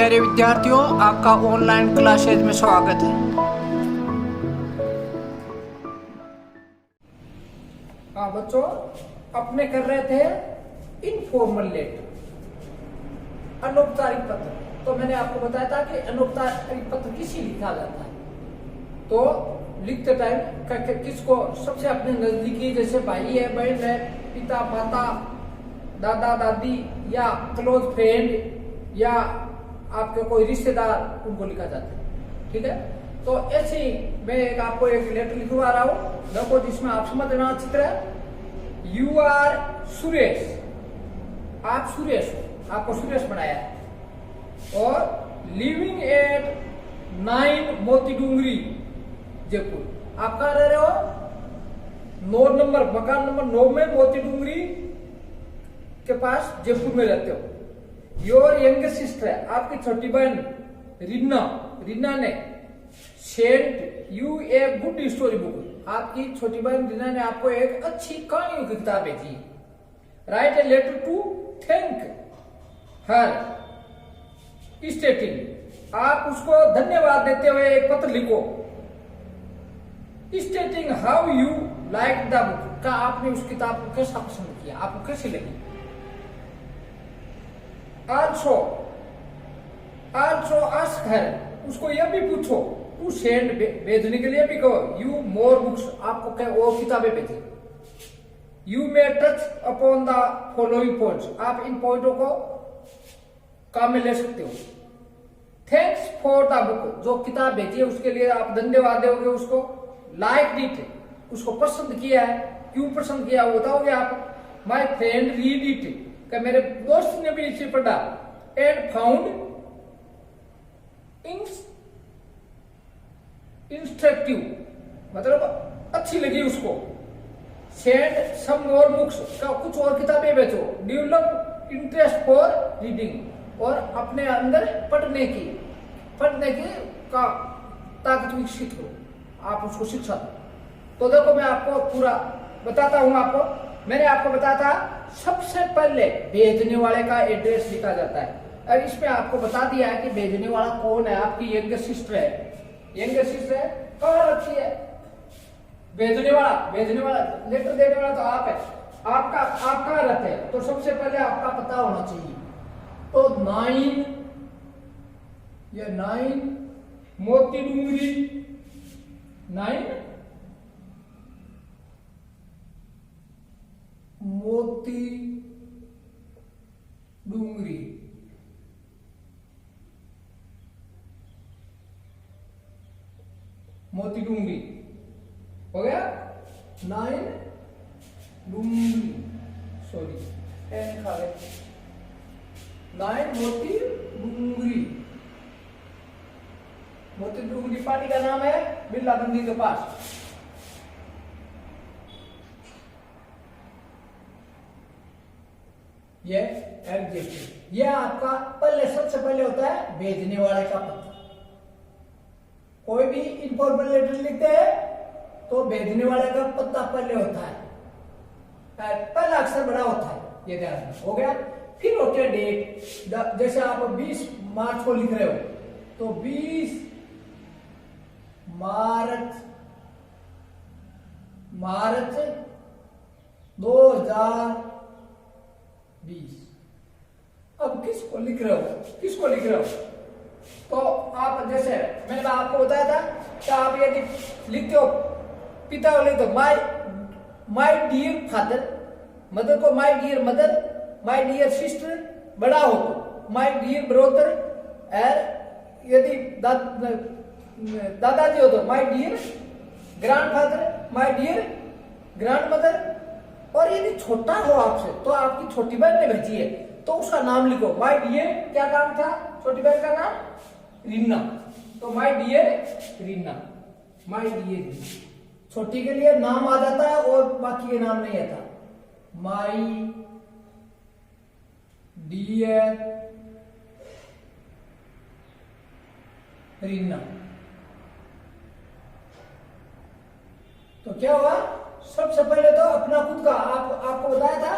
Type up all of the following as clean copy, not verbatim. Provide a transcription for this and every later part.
प्यारे विद्यार्थियों, आपका ऑनलाइन क्लासेज में स्वागत है। हाँ बच्चों, अपने कर रहे थे इनफॉर्मल लेटर, अनौपचारिक पत्र। तो मैंने आपको बताया था कि अनौपचारिक पत्र किसी लिखा जाता है। तो लिखते टाइम किसको, सबसे अपने नजदीकी, जैसे भाई है, बहन है, पिता माता, दादा दादी, या क्लोज फ्रेंड, या आपके कोई रिश्तेदार, उनको लिखा जाता है। ठीक है, तो ऐसे ही मैं आपको एक लेटर लिखवा रहा हूं, देखो, जिसमें आप समझ लेना अच्छी तरह। यू आर सुरेश, आप सुरेश हो, आपको सुरेश बनाया है, और लिविंग एट 9 मोती डूंगरी, जयपुर। आप कहाँ रह रहे हो? 9 नंबर, मकान नंबर 9 में मोती डूंगरी के पास जयपुर में रहते हो। योर यंगर सिस्टर, आपकी छोटी बहन रीना ने sent U a good story book, आपकी छोटी बहन रीना ने आपको एक अच्छी कहानियों की किताब भेजी। Write a letter to thank her stating, आप उसको धन्यवाद देते हुए एक पत्र लिखो। Stating how you like the book, का आपने उस किताब को कैसा पसंद किया, आपको कैसी लगी। आल्सो आस्क हर, उसको यह भी पूछो, टू सेंड, भेजने के लिए भी कहो, यू मोर बुक्स, आपको क्या और किताबें भेजे। You may touch upon the following points, आप इन पॉइंटों को काम में ले सकते हो। थैंक्स फॉर द बुक, जो किताब भेजी है उसके लिए आप धन्यवाद दोगे उसको। लाइक इट, उसको पसंद किया है, क्यों पसंद किया वो बताओगे आप। माई फ्रेंड रीड इट, कि मेरे दोस्त ने भी इसे पढ़ा। एंड फाउंड इंस्ट्रक्टिव, मतलब अच्छी लगी उसको। सेंड सम मोर बुक्स, का कुछ और किताबें बेचो। डेवलप इंटरेस्ट फॉर रीडिंग, और अपने अंदर पढ़ने की का ताकत विकसित हो, आप उसको शिक्षा दो। तो देखो, मैं आपको पूरा बताता हूं। मैंने आपको बताया था सबसे पहले भेजने वाले का एड्रेस लिखा जाता है। और इसमें आपको बता दिया है कि भेजने वाला कौन है, आपकी यंगर सिस्टर है। यंगर सिस्टर है, कहाँ रखी है भेजने वाला लेटर देने वाला तो आप है। आप कहाँ रहते हैं, तो सबसे पहले आपका पता होना चाहिए। तो 9 मोती डूंगरी, 9 मोती डूंगरी, मोती डूंगरी हो गया। 9 डूंगरी, सॉरी एन खा गए। 9 मोती डूंगरी पानी का नाम है, बिरला मंदिर के पास। ये एडजेक्टिव, ये आपका सबसे पहले होता है भेजने वाले का पता। कोई भी इनफॉर्मल लेटर लिखते हैं तो भेजने वाले का पता पहले होता है, पहला अक्षर बड़ा होता है, ये ध्यान हो गया। फिर होते हैं डेट, जैसे आप 20 मार्च को लिख रहे हो तो 20 मार्च 2020। अब किसको लिख रहे हो, तो आप, जैसे मैंने आपको बताया था कि आप यदि लिखते हो, पिता को लिखते हो माय डियर फादर, मदर को my dear mother, my dear sister, बड़ा हो तो माय डियर ब्रदर, और यदि दादाजी हो तो my dear grandfather, my dear grandmother. और यदि छोटा हो आपसे तो आपकी छोटी बहन ने भेजी है तो उसका नाम लिखो। माय डियर, क्या नाम था छोटी बहन का नाम? रीना। तो my dear Reena, my dear. छोटी के लिए नाम आ जाता है और बाकी के नाम नहीं आता। My dear Reena. तो क्या हुआ, सबसे पहले तो अपना खुद का आपको बताया था,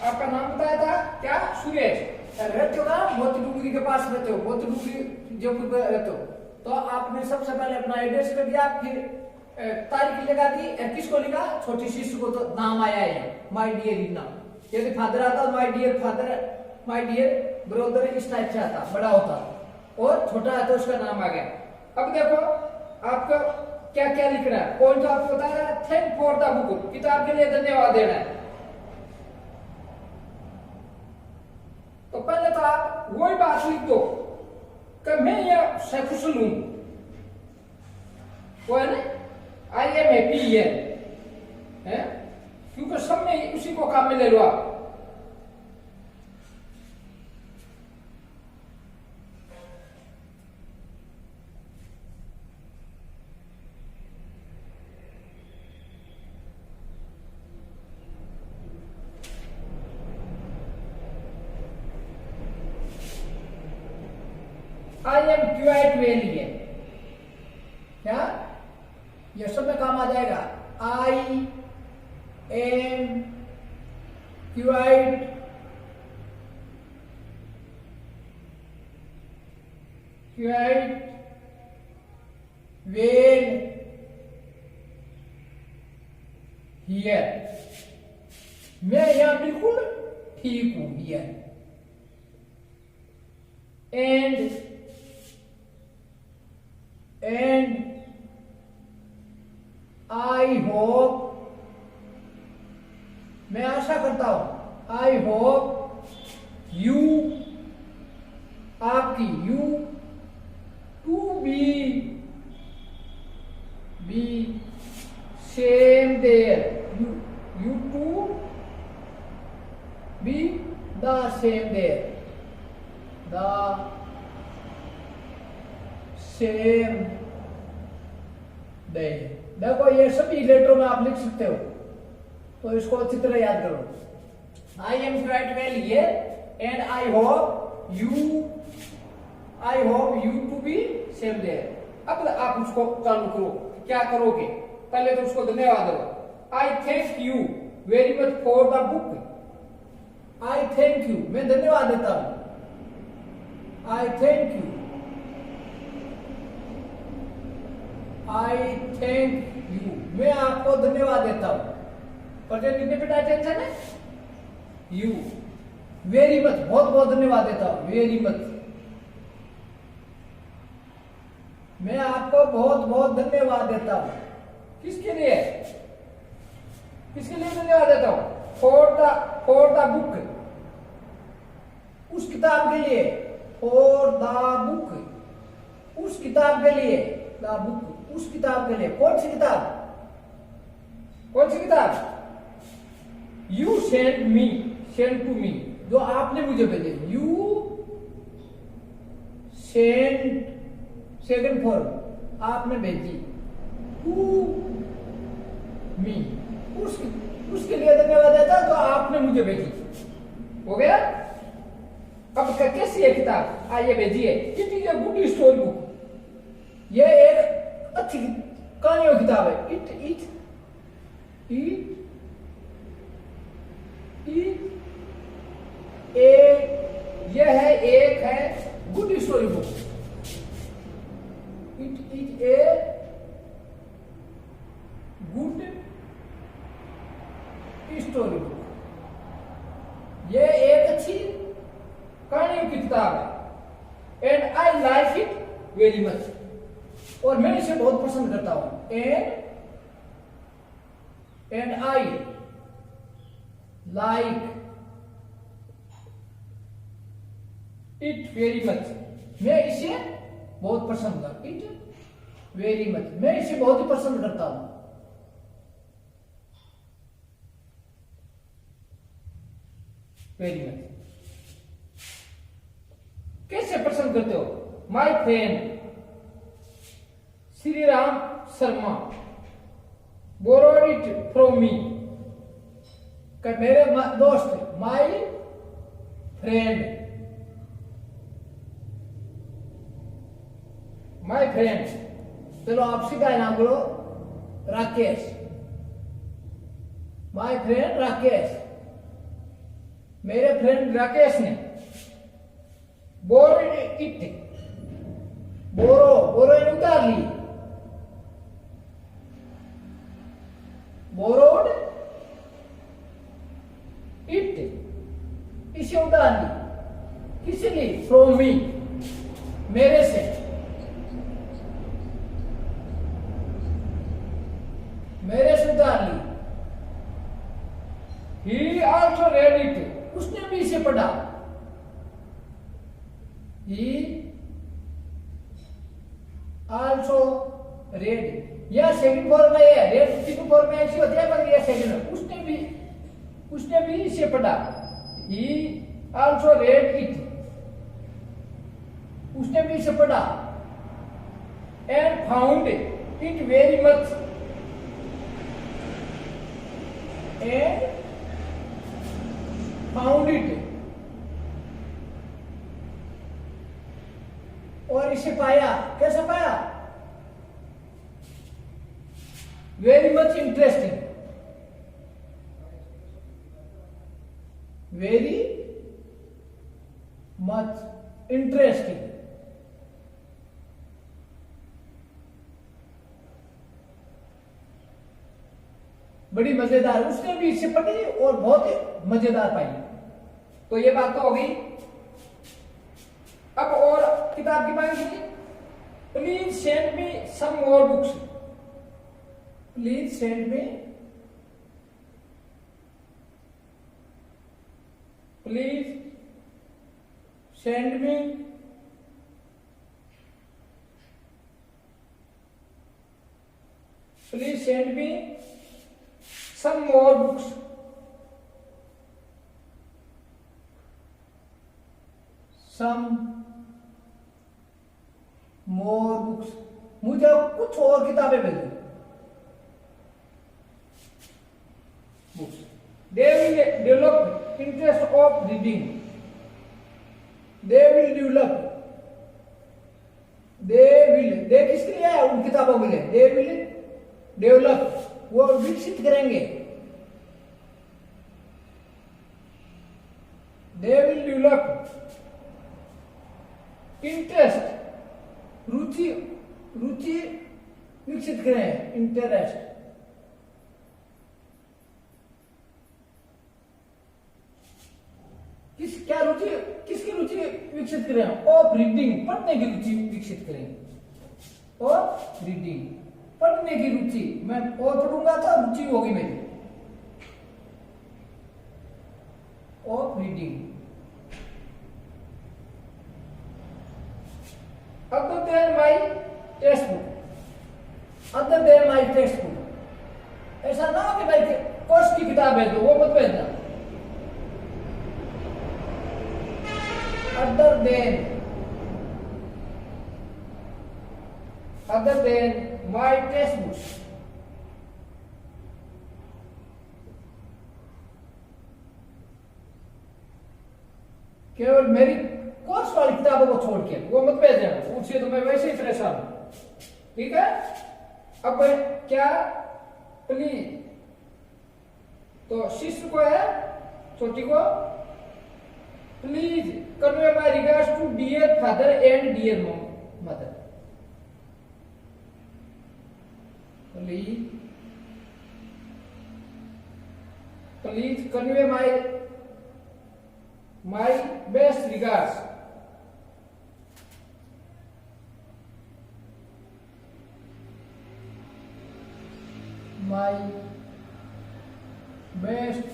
आपका नाम बताया था क्या, सुरेश। रहते हो ना, मोती डूंगरी के पास रहते हो, मोती डूंगरी जयपुर में रहते हो, तो आपने सबसे पहले अपना एड्रेस कर दिया, फिर तारीख लगा दी, किसको लिखा, छोटी शिशु को तो नाम आया है माय डियर रीना। यदि फादर आता my dear father, my dear brother, इस टाइप से आता, बड़ा होता, और छोटा है तो उसका नाम आ गया। अब देखो आपको क्या क्या लिख रहा है, पॉइंट आपको बता रहा है, थैंक फॉर द बुक, किताब के लिए धन्यवाद देना है। तो पहले तो आप वही बात लिख दो कि मैं ये सकुशल हूं, वो है ना, आई एम हैप्पी है, क्योंकि सब में उसी को काम में ले लो आप। आई एम क्वाइट वेल है क्या, ये सब में काम आ जाएगा। आई एम क्वाइट वेल हियर, मैं यहां बिल्कुल ठीक हूं हियर। एंड आई होप, मैं आशा करता हूं, आई होप यू, आपकी, you to be same there, you to be the same there, the same day. देखो ये सभी लेटरों में आप लिख सकते हो, तो इसको अच्छी तरह याद करो। I am quite well here and I hope you to be same there. अब आप उसको चालू करो, क्या करोगे, पहले तो उसको धन्यवाद दो। आई thank you very much for the book, I thank you, मैं धन्यवाद देता हूं, आई thank you, I thank you, मैं आपको धन्यवाद देता हूं। प्रेजेंट अटेंशन है, यू वेरी मच, बहुत बहुत धन्यवाद देता हूं, वेरी मच, मैं आपको बहुत बहुत धन्यवाद देता हूं। किसके लिए, किसके लिए धन्यवाद देता हूं, फॉर द बुक, उस किताब के लिए, फॉर द बुक, उस किताब के लिए, द बुक, उस किताब के लिए। कौन सी किताब, कौन सी किताब, यू सेंड टू मी, जो आपने मुझे भेजे, यू सेंड, सेकंड फॉर्म, आपने भेजी, टू मी, उसके लिए धन्यवाद देता तो आपने मुझे भेजी, हो गया। अब कैसी है किताब, आइए भेजिए। It is a good story book, ये एक अच्छी कहानियों की किताब है। यह है, एक है good story book, it is a good story book, ये एक अच्छी कहानियों की किताब है। And I like it very much, और मैं इसे बहुत पसंद करता हूं। And I like it very much, मैं इसे बहुत पसंद करता, इट वेरी मच, मैं इसे बहुत ही पसंद करता हूं। वेरी मच कैसे पसंद करते हो, my friend Shri Ram Sharma borrowed it from me, मेरे दोस्त, माय फ्रेंड, माय फ्रेंड, चलो आप सीधा नाम बोलो, राकेश, माय फ्रेंड राकेश, मेरे फ्रेंड राकेश ने borrowed it. Borrow उधार ली. Borrowed it. इसे उधार ली. किससे ली? From me. मेरे से. मेरे से उधार ली. He also read it. उसने भी इसे पढ़ा. He also read. यह सेकंड फॉर्म में है. रेड सेकंड फॉर्म में ऐसी होती है, मगर यह सेकंड. उसने भी इसे पढ़ा. He also read it. उसने भी इसे पढ़ा. And found it very much. And found it. और इसे पाया. कैसे पाया? Very much interesting. Very much interesting. बड़ी मजेदार. उसने भी इसे पढ़ी और बहुत मजेदार पाई. तो ये बात तो हो गई. अब और किताब की मांग की. Please send me some more books. Please send me. Please send me please send me some more books. Some more books. मुझे कुछ और किताबें भेजो. Books. They will develop interest of reading. They will develop. They किसके लिए है? उन किताबों के लिए. They will develop. वो विकसित करेंगे. They will develop interest. रुचि विकसित करें. इंटरेस्ट. क्या रुचि? किसकी रुचि विकसित करें? Of reading. पढ़ने की रुचि विकसित करें. Of reading. पढ़ने की रुचि. मैं और पढ़ूंगा तो रुचि होगी मेरी. Of reading. Other than my textbook. Other than my textbook. ऐसा ना हो कि भाई कोर्स की किताब है तो वो मत भेजना. other than my textbooks. केवल मेरी कोर्स वाली किताबों को छोड़ के वो मत भेज देना. उससे तो मैं वैसे ही परेशान हूं. ठीक है. अब क्या? प्लीज. तो शिष्य को है, छोटी को. Please convey my regards to dear father and dear mother. Please convey my best regards. My best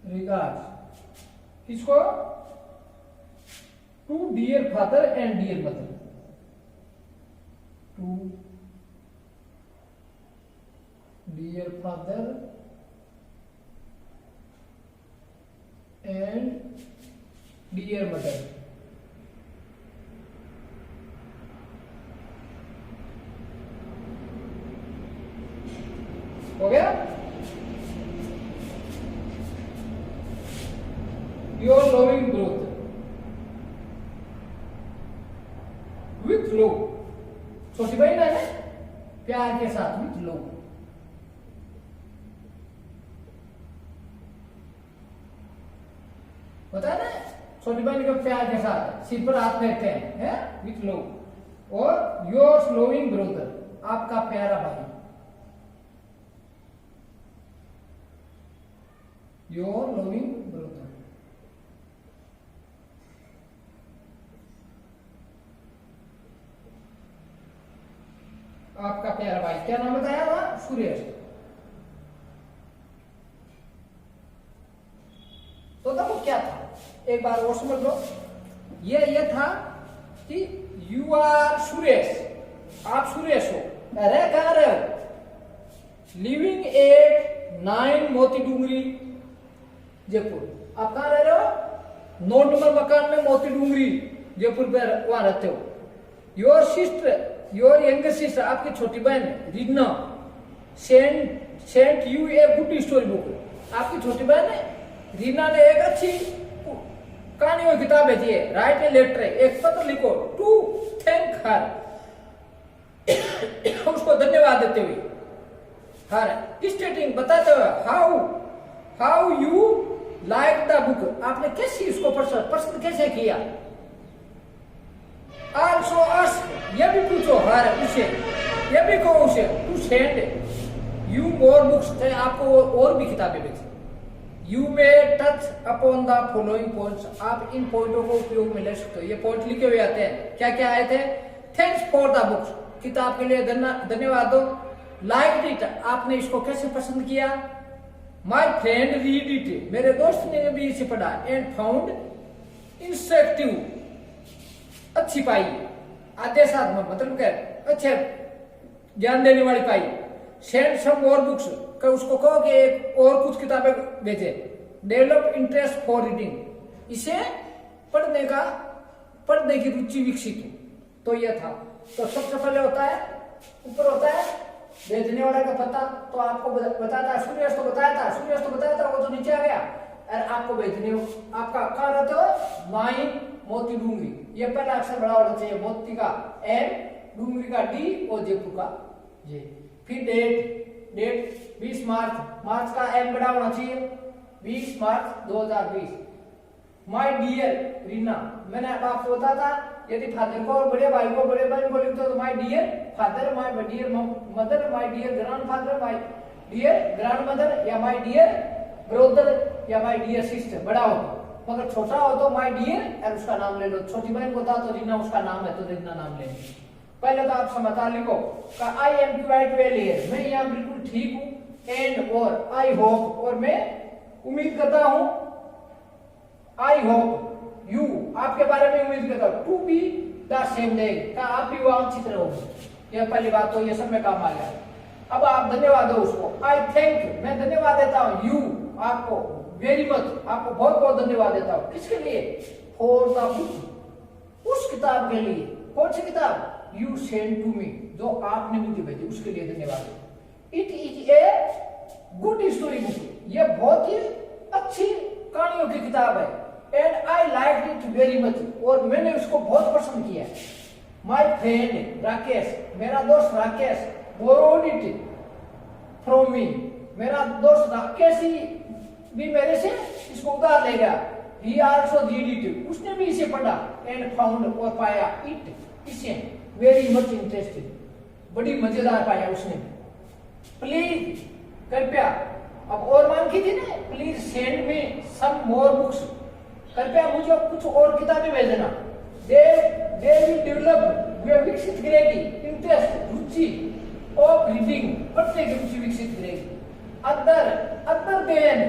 regards. किसको? To dear father and dear mother. To dear father and dear mother. हो गया? Your loving growth with love. छोटी बहन है ना, प्यार के साथ with love. होता है ना, छोटी बहन का प्यार के साथ सिर पर हाथ फेरते हैं, विथ लव। और योर लविंग ब्रदर, आपका प्यारा भाई, योर लविंग ब्रदर। आपका प्यारा भाई, क्या नाम बताया था? सुरेश। तो देखो क्या था, एक बार और समझ लो। ये था कि यू आर सुरेश, आप सुरेश हो, रह कहां रहे हो? लिविंग एट 9 मोती डूंगरी, जयपुर। आप कहां रह रहे हो? 9 नंबर मकान में, मोती डूंगरी, जयपुर पर वहां रहते हो। Your sister, your younger sister, आपकी छोटी बहन Reena sent U a good story book. आपकी छोटी बहन रीना ने एक अच्छी कहानियों की किताब भेजी है। राइट ए लेटर, एक पत्र लिखो टू थैंक हर, उसको धन्यवाद देते हुए। हर स्टेटिंग, बताते हुए how you like the book, आपने कैसी इसको पसंद कैसे किया। आल्सो आस्क, ये भी पूछो हर उसे, ये भी कहो उसे to send you more books, आपको और भी किताबें भेजी। You may touch upon the following points, आप इन पॉइंटों को उपयोग में ले सकते हो। ये पॉइंट लिखे हुए आते हैं, क्या क्या आए थे? थैंक्स फॉर द बुक्स, किताब के लिए धन्यवाद दो। लाइक इट, आपने इसको कैसे पसंद किया। माई फ्रेंड रीड इट, मेरे दोस्त ने भी इसे पढ़ा। एंड फाउंड इंस्ट्रक्टिव, अच्छी पाई। आदेशात्मक मतलब क्या, अच्छे ज्ञान देने वाली पाई। सेंड सम मोर बुक्स, उसको कहो कि एक और कुछ किताबें भेजे। डेवलप इंटरेस्ट फॉर रीडिंग, इसे पढ़ने की रुचि विकसित हो। तो यह था। तो सबसे पहले होता है, ऊपर होता है भेजने वाले का पता, तो आपको बताता है सुरेश तो बताया था, वो तो नीचे आ गया। और आपको भेजने हो, आपका कहाँ रहते हो? 9 मोती डूंगरी, ये पहला अक्षर बड़ा होना चाहिए, मोती का एम, डूंगरी का डी और जयपुर का जे। फिर डेट 20 मार्च का एम बड़ा होना चाहिए, 20 मार्च 2020। माय डियर रीना, मैंने आपको बताया था यदि फादर को और बड़े भाई को, बड़े भाई को लिखते हो तो my dear father, my dear mother, my dear grandfather, my dear grandmother, या माय डियर ब्रदर, या माय डियर सिस्टर। बड़ा हो तो, मगर छोटा हो तो माय डियर और उसका नाम ले लो। छोटी बहन को था तो रीना उसका नाम है तो रीना नाम ले लो। पहले तो आप समाचार लिखो, आई एम क्वाइट वेल हियर, मैं यहाँ बिल्कुल ठीक हूँ। एंड और आई होप, और मैं उम्मीद करता हूँ। आई होप यू, आपके बारे में उम्मीद करता हूँ। To be the same day, का आप भी वांछित रहोगे। यह पहली बात, तो ये सब में काम आ गया। अब आप धन्यवाद दो उसको। आई थैंक, मैं धन्यवाद देता हूँ। यू, आपको। वेरी मच, आपको बहुत बहुत धन्यवाद देता हूँ। किसके लिए? फॉर द बुक, उस किताब के लिए। कौन सी किताब? यू सेंड टू मी, जो आपने मुझे भेजी, उसके लिए धन्यवाद। It is a good story book, यह बहुत ही अच्छी कहानियों की किताब है। And I like it very much, और मैंने उसको बहुत पसंद किया। माई फ्रेंड राकेश, मेरा दोस्त Rakesh, borrowed it from me, मेरा दोस्त राकेश ही भी मेरे से इसको उधार ले गया। ही आल्सो रीड इट, उसने भी इसे पढ़ा। एंड फाउंड, और पाया इट, इसे वेरी मच इंटरेस्टिंग, बड़ी मजेदार पाया उसने। प्लीज, कृपया, अब और मांग की थी ना, please send me some more books, कृपया मुझे कुछ और किताबें भेजना। दे विल डेवलप, वे विकसित करेगी इंटरेस्ट, रुचि ऑफ रीडिंग, पढ़ने की रुचि विकसित करेगी। अदर देन,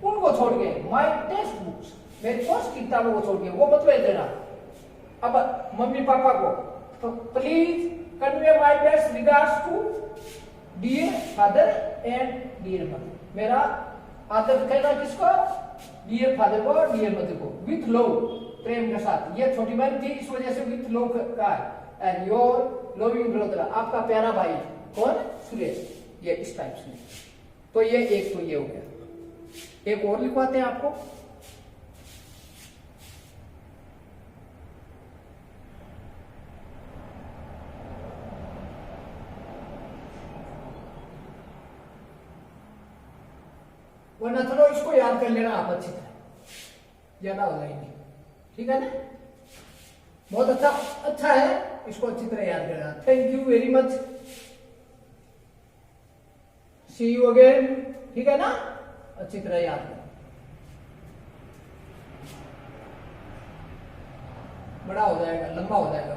उनको छोड़ के, माय टेक्स्ट बुक्स, मेरे कोर्स की किताबों को छोड़ के, वो मत भेज देना। अब मम्मी पापा को, तो please convey my best regards to dear father and dear mother, मेरा आदर कहना किसको? डियर फादर को, डियर मदर को। विथ लव, प्रेम के साथ। ये छोटी बहन थी, इस वजह से विथ लव का है। एंड योर लविंग ब्रदर, आपका प्यारा भाई। कौन? सुरेश। ये इस टाइप से। तो ये एक, तो ये हो गया। एक और लिखवाते हैं आपको। वरना चलो इसको याद कर लेना आप अच्छी तरह। ज्यादा हो जाएंगे। ठीक है ना, बहुत अच्छा अच्छा है, इसको अच्छी तरह याद करना। Thank you very much, see you again. ठीक है ना, अच्छी तरह याद करना। बड़ा हो जाएगा, लंबा हो जाएगा।